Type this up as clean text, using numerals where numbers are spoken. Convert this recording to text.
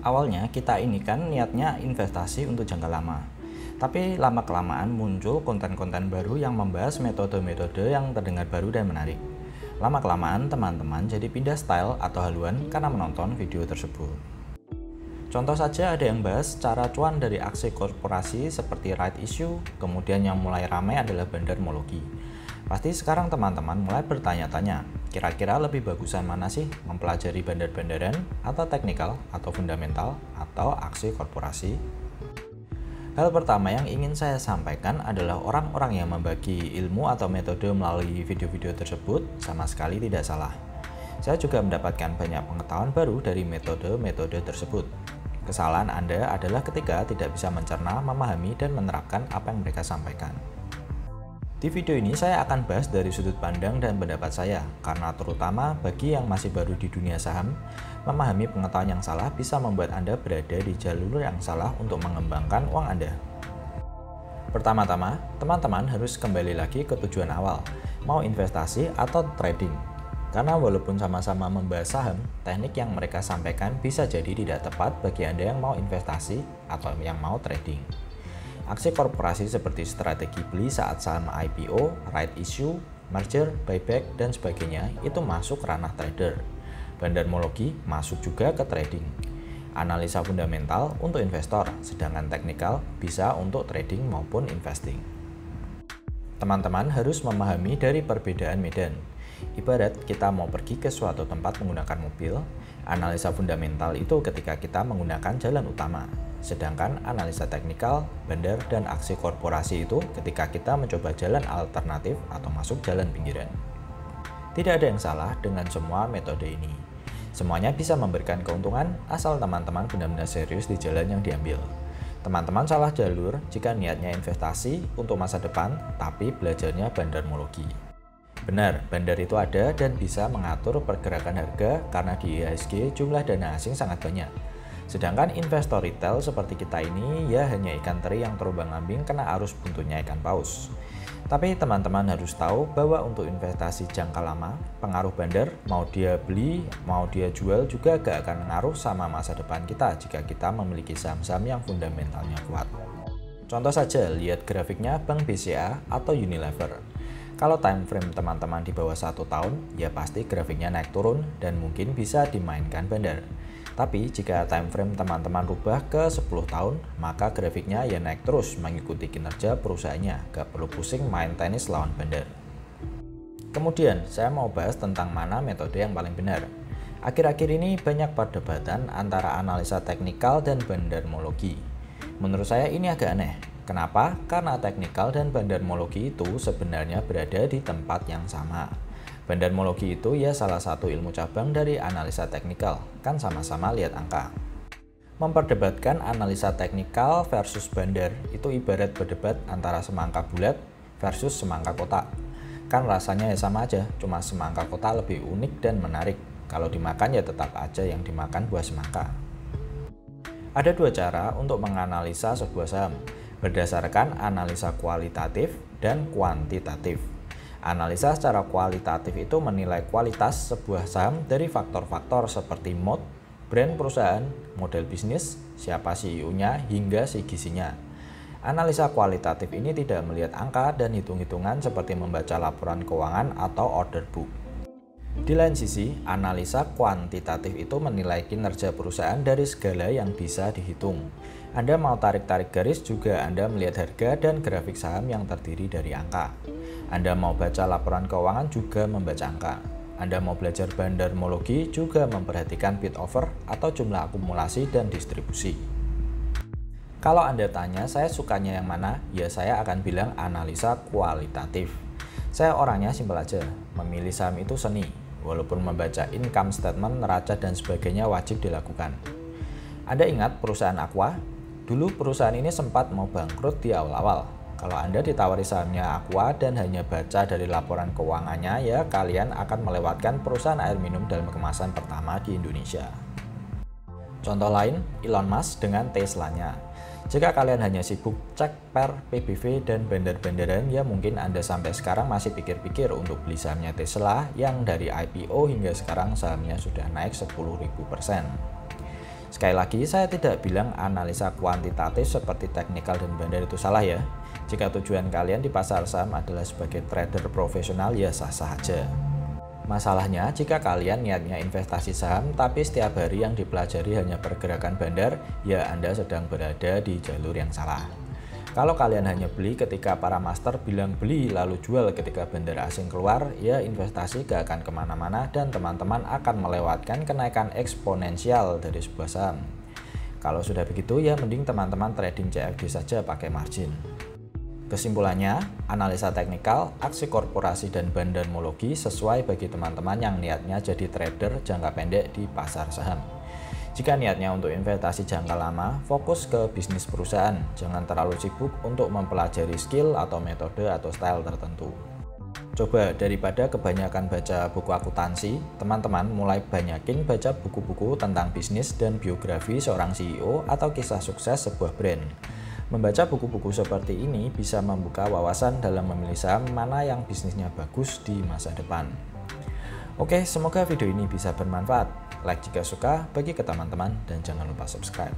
Awalnya kita ini kan niatnya investasi untuk jangka lama. Tapi lama-kelamaan muncul konten-konten baru yang membahas metode-metode yang terdengar baru dan menarik. Lama-kelamaan teman-teman jadi pindah style atau haluan karena menonton video tersebut. Contoh saja ada yang bahas cara cuan dari aksi korporasi seperti right issue, kemudian yang mulai ramai adalah bandarmologi. Pasti sekarang teman-teman mulai bertanya-tanya, kira-kira lebih bagusan mana sih mempelajari bandar-bandaran atau teknikal atau fundamental atau aksi korporasi? Hal pertama yang ingin saya sampaikan adalah orang-orang yang membagi ilmu atau metode melalui video-video tersebut sama sekali tidak salah. Saya juga mendapatkan banyak pengetahuan baru dari metode-metode tersebut. Kesalahan Anda adalah ketika tidak bisa mencerna, memahami, dan menerapkan apa yang mereka sampaikan. Di video ini saya akan bahas dari sudut pandang dan pendapat saya, karena terutama bagi yang masih baru di dunia saham, memahami pengetahuan yang salah bisa membuat Anda berada di jalur yang salah untuk mengembangkan uang Anda. Pertama-tama, teman-teman harus kembali lagi ke tujuan awal, mau investasi atau trading. Karena walaupun sama-sama membahas saham, teknik yang mereka sampaikan bisa jadi tidak tepat bagi Anda yang mau investasi atau yang mau trading. Aksi korporasi seperti strategi beli saat saham IPO, right issue, merger, buyback, dan sebagainya itu masuk ranah trader. Bandarmologi masuk juga ke trading. Analisa fundamental untuk investor, sedangkan teknikal bisa untuk trading maupun investing. Teman-teman harus memahami dari perbedaan medan. Ibarat kita mau pergi ke suatu tempat menggunakan mobil, analisa fundamental itu ketika kita menggunakan jalan utama. Sedangkan analisa teknikal, bandar, dan aksi korporasi itu ketika kita mencoba jalan alternatif atau masuk jalan pinggiran. Tidak ada yang salah dengan semua metode ini. Semuanya bisa memberikan keuntungan asal teman-teman benar-benar serius di jalan yang diambil. Teman-teman salah jalur jika niatnya investasi untuk masa depan, tapi belajarnya bandarmologi. Benar, bandar itu ada dan bisa mengatur pergerakan harga karena di IHSG jumlah dana asing sangat banyak. Sedangkan investor retail seperti kita ini ya hanya ikan teri yang terombang-ambing kena arus buntutnya ikan paus. Tapi teman-teman harus tahu bahwa untuk investasi jangka lama, pengaruh bandar, mau dia beli, mau dia jual juga gak akan ngaruh sama masa depan kita jika kita memiliki saham-saham yang fundamentalnya kuat. Contoh saja, lihat grafiknya Bank BCA atau Unilever. Kalau time frame teman-teman di bawah 1 tahun, ya pasti grafiknya naik turun dan mungkin bisa dimainkan bandar. Tapi jika time frame teman-teman rubah ke 10 tahun, maka grafiknya ya naik terus mengikuti kinerja perusahaannya, gak perlu pusing main tenis lawan bandar. Kemudian, saya mau bahas tentang mana metode yang paling benar. Akhir-akhir ini banyak perdebatan antara analisa teknikal dan bandarmologi. Menurut saya ini agak aneh. Kenapa? Karena teknikal dan bandarmologi itu sebenarnya berada di tempat yang sama. Bandarmologi itu ya salah satu ilmu cabang dari analisa teknikal, kan sama-sama lihat angka. Memperdebatkan analisa teknikal versus bandar itu ibarat berdebat antara semangka bulat versus semangka kotak. Kan rasanya ya sama aja, cuma semangka kotak lebih unik dan menarik. Kalau dimakan ya tetap aja yang dimakan buah semangka. Ada dua cara untuk menganalisa sebuah saham, berdasarkan analisa kualitatif dan kuantitatif. Analisa secara kualitatif itu menilai kualitas sebuah saham dari faktor-faktor seperti mood, brand perusahaan, model bisnis, siapa CEO-nya, hingga gizinya. Analisa kualitatif ini tidak melihat angka dan hitung-hitungan seperti membaca laporan keuangan atau order book. Di lain sisi, analisa kuantitatif itu menilai kinerja perusahaan dari segala yang bisa dihitung. Anda mau tarik-tarik garis juga Anda melihat harga dan grafik saham yang terdiri dari angka. Anda mau baca laporan keuangan juga membaca angka. Anda mau belajar bandarmologi juga memperhatikan bid offer atau jumlah akumulasi dan distribusi. Kalau Anda tanya saya sukanya yang mana, ya saya akan bilang analisa kualitatif. Saya orangnya simpel aja, memilih saham itu seni. Walaupun membaca income statement, neraca dan sebagainya wajib dilakukan. Anda ingat perusahaan Aqua? Dulu perusahaan ini sempat mau bangkrut di awal-awal. Kalau Anda ditawari sahamnya Aqua dan hanya baca dari laporan keuangannya, ya kalian akan melewatkan perusahaan air minum dalam kemasan pertama di Indonesia. Contoh lain, Elon Musk dengan Tesla-nya. Jika kalian hanya sibuk cek per, PBV, dan bandar-bandaran, ya mungkin Anda sampai sekarang masih pikir-pikir untuk beli sahamnya Tesla yang dari IPO hingga sekarang sahamnya sudah naik 10.000%. Sekali lagi, saya tidak bilang analisa kuantitatif seperti teknikal dan bandar itu salah ya. Jika tujuan kalian di pasar saham adalah sebagai trader profesional, ya sah-sah aja. Masalahnya, jika kalian niatnya investasi saham, tapi setiap hari yang dipelajari hanya pergerakan bandar, ya Anda sedang berada di jalur yang salah. Kalau kalian hanya beli ketika para master bilang beli lalu jual ketika bandar asing keluar, ya investasi gak akan kemana-mana dan teman-teman akan melewatkan kenaikan eksponensial dari sebuah saham. Kalau sudah begitu, ya mending teman-teman trading CFD saja pakai margin. Kesimpulannya, analisa teknikal, aksi korporasi dan bandarmologi sesuai bagi teman-teman yang niatnya jadi trader jangka pendek di pasar saham. Jika niatnya untuk investasi jangka lama, fokus ke bisnis perusahaan. Jangan terlalu sibuk untuk mempelajari skill atau metode atau style tertentu. Coba daripada kebanyakan baca buku akuntansi, teman-teman mulai banyakin baca buku-buku tentang bisnis dan biografi seorang CEO atau kisah sukses sebuah brand. Membaca buku-buku seperti ini bisa membuka wawasan dalam memilih saham mana yang bisnisnya bagus di masa depan. Oke, semoga video ini bisa bermanfaat. Like jika suka, bagi ke teman-teman, dan jangan lupa subscribe.